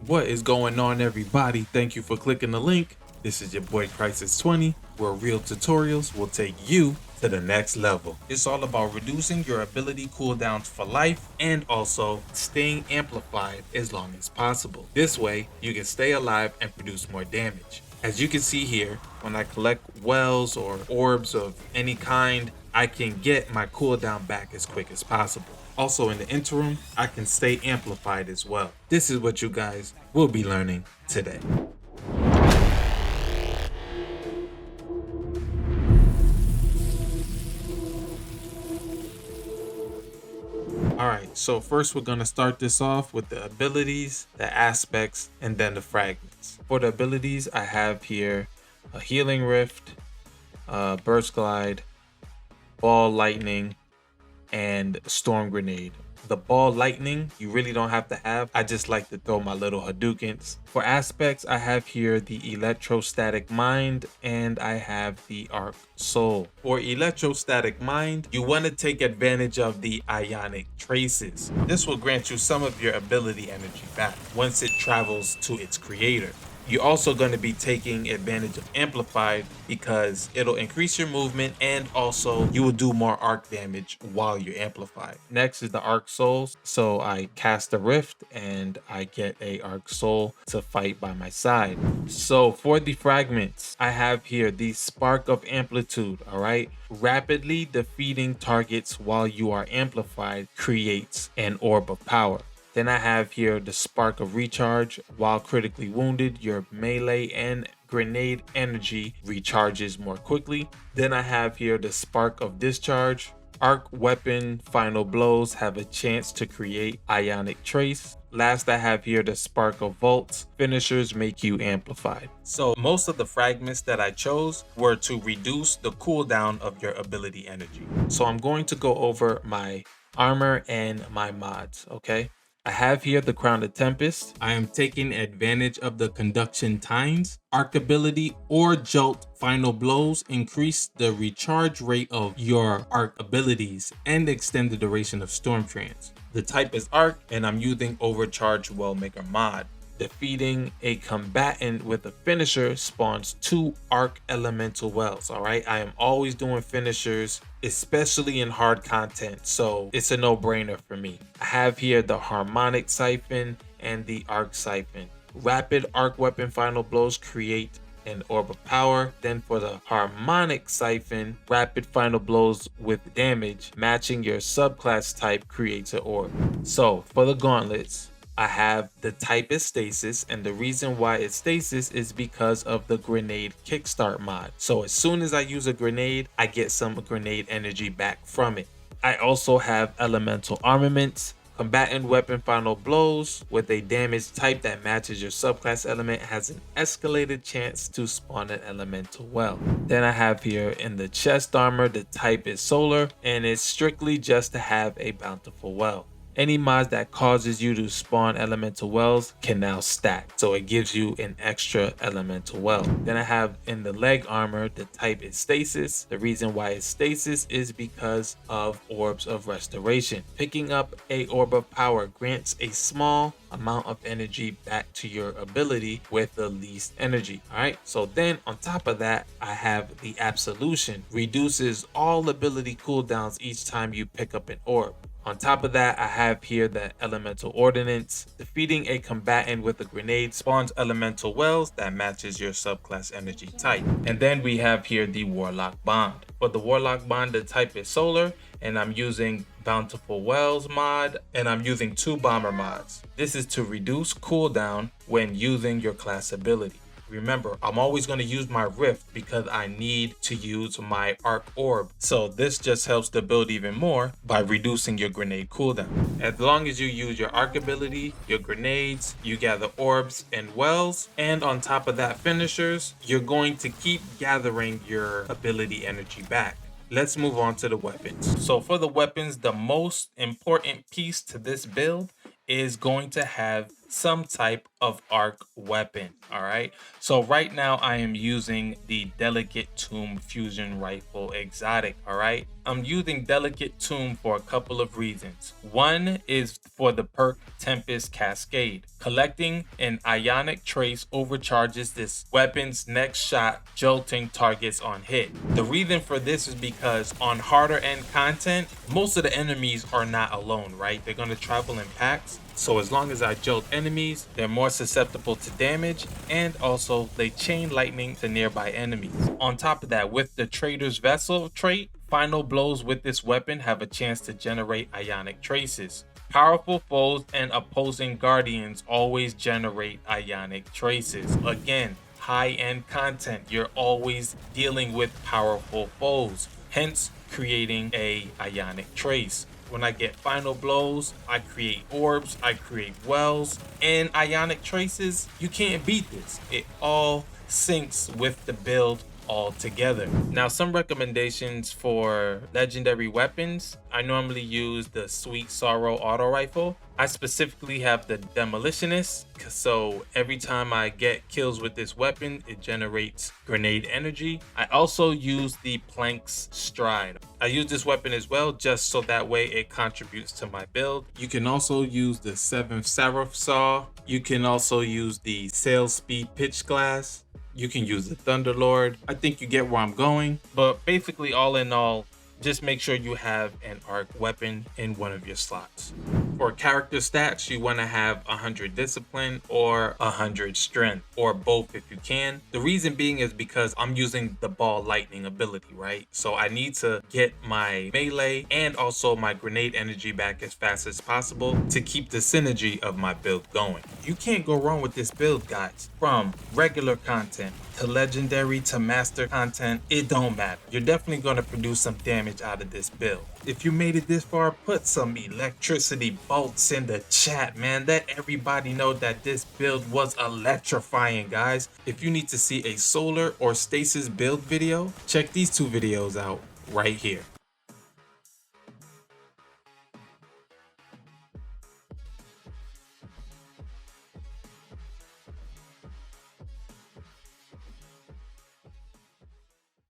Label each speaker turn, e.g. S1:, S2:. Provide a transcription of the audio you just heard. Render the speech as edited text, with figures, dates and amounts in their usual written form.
S1: What is going on, everybody? Thank you for clicking the link. This is your boy Crisis 20, where real tutorials will take you to the next level. It's all about reducing your ability cooldowns for life and also staying amplified as long as possible. This way, you can stay alive and produce more damage. As you can see here, when I collect wells or orbs of any kind, I can get my cooldown back as quick as possible. Also in the interim, I can stay amplified as well. This is what you guys will be learning today. Alright, so first we're going to start this off with the abilities, the aspects, and then the fragments. For the abilities, I have here a Healing Rift, Burst Glide, Ball Lightning, and Storm Grenade. The Ball Lightning you really don't have to have. I just like to throw my little Hadoukens. For aspects, I have here the Electrostatic Mind and I have the Arc Soul. For Electrostatic Mind, you want to take advantage of the Ionic Traces. This will grant you some of your ability energy back once it travels to its creator. You're also going to be taking advantage of Amplified because it'll increase your movement and also you will do more arc damage while you're amplified. Next is the Arc Souls. So I cast a Rift and I get a Arc Soul to fight by my side. So for the fragments, I have here the Spark of Amplitude, all right? Rapidly defeating targets while you are amplified creates an orb of power. Then I have here the Spark of Recharge. While critically wounded, your melee and grenade energy recharges more quickly. Then I have here the Spark of Discharge. Arc weapon final blows have a chance to create Ionic Trace. Last, I have here the Spark of Vaults. Finishers make you amplified. So most of the fragments that I chose were to reduce the cooldown of your ability energy. So I'm going to go over my armor and my mods, okay? I have here the Crown of Tempest. I am taking advantage of the Conduction Tines. Arc ability or Jolt final blows increase the recharge rate of your arc abilities and extend the duration of Storm Trance. The type is Arc and I'm using Overcharge Wellmaker mod. Defeating a combatant with a finisher spawns 2 arc elemental wells. All right, I am always doing finishers, especially in hard content, so it's a no-brainer for me. I have here the Harmonic Siphon and the Arc Siphon. Rapid arc weapon final blows create an orb of power. Then for the Harmonic Siphon, rapid final blows with damage matching your subclass type creates an orb. So for the gauntlets, I have the type is Stasis, and the reason why it's Stasis is because of the Grenade Kickstart mod. So as soon as I use a grenade, I get some grenade energy back from it. I also have Elemental Armaments. Combatant weapon final blows with a damage type that matches your subclass element has an escalated chance to spawn an elemental well. Then I have here in the chest armor, the type is Solar, and it's strictly just to have a bountiful well. Any mods that causes you to spawn elemental wells can now stack, so it gives you an extra elemental well. Then I have in the leg armor, the type is Stasis. The reason why it's Stasis is because of Orbs of Restoration. Picking up a Orb of Power grants a small amount of energy back to your ability with the least energy. All right, so then on top of that, I have the Absolution. Reduces all ability cooldowns each time you pick up an orb. On top of that, I have here the Elemental Ordnance. Defeating a combatant with a grenade spawns elemental wells that matches your subclass energy type. And then we have here the Warlock Bond. For the Warlock Bond, the type is Solar, and I'm using Bountiful Wells mod, and I'm using 2 bomber mods. This is to reduce cooldown when using your class ability. Remember, I'm always going to use my Rift because I need to use my Arc Orb. So this just helps the build even more by reducing your grenade cooldown. As long as you use your Arc ability, your grenades, you gather orbs and wells, and on top of that finishers, you're going to keep gathering your ability energy back. Let's move on to the weapons. So for the weapons, the most important piece to this build is going to have some type of arc weapon. All right, so right now I am using the Delicate Tomb Fusion Rifle Exotic. All right, I'm using Delicate Tomb for a couple of reasons. One is for the perk Tempest Cascade. Collecting an Ionic Trace overcharges this weapon's next shot, jolting targets on hit. The reason for this is because on harder end content, most of the enemies are not alone, right? They're going to travel in packs. So as long as I jolt enemies, they're more susceptible to damage, and also they chain lightning to nearby enemies. On top of that, with the Trader's Vessel trait, final blows with this weapon have a chance to generate Ionic Traces. Powerful foes and opposing guardians always generate Ionic Traces. Again, high-end content, you're always dealing with powerful foes, hence creating a Ionic Trace. When I get final blows, I create orbs, I create wells, and Ionic Traces. You can't beat this. It all syncs with the build all together. Now, some recommendations for legendary weapons. I normally use the Sweet Sorrow auto rifle. I specifically have the Demolitionist, so every time I get kills with this weapon, it generates grenade energy. I also use the Plank's Stride. I use this weapon as well, just so that way it contributes to my build. You can also use the 7th Seraph Saw. You can also use the Sail Speed Pitch Glass. You can use the Thunderlord. I think you get where I'm going. But basically, all in all, just make sure you have an arc weapon in one of your slots. For character stats, you want to have 100 discipline or 100 strength, or both if you can. The reason being is because I'm using the ball lightning ability, right? So I need to get my melee and also my grenade energy back as fast as possible to keep the synergy of my build going. You can't go wrong with this build, guys. From regular content to legendary to master content, it don't matter. You're definitely going to produce some damage out of this build. If you made it this far, put some electricity bolts in the chat, man. Let everybody know that this build was electrifying, guys. If you need to see a solar or stasis build video, check these two videos out right here.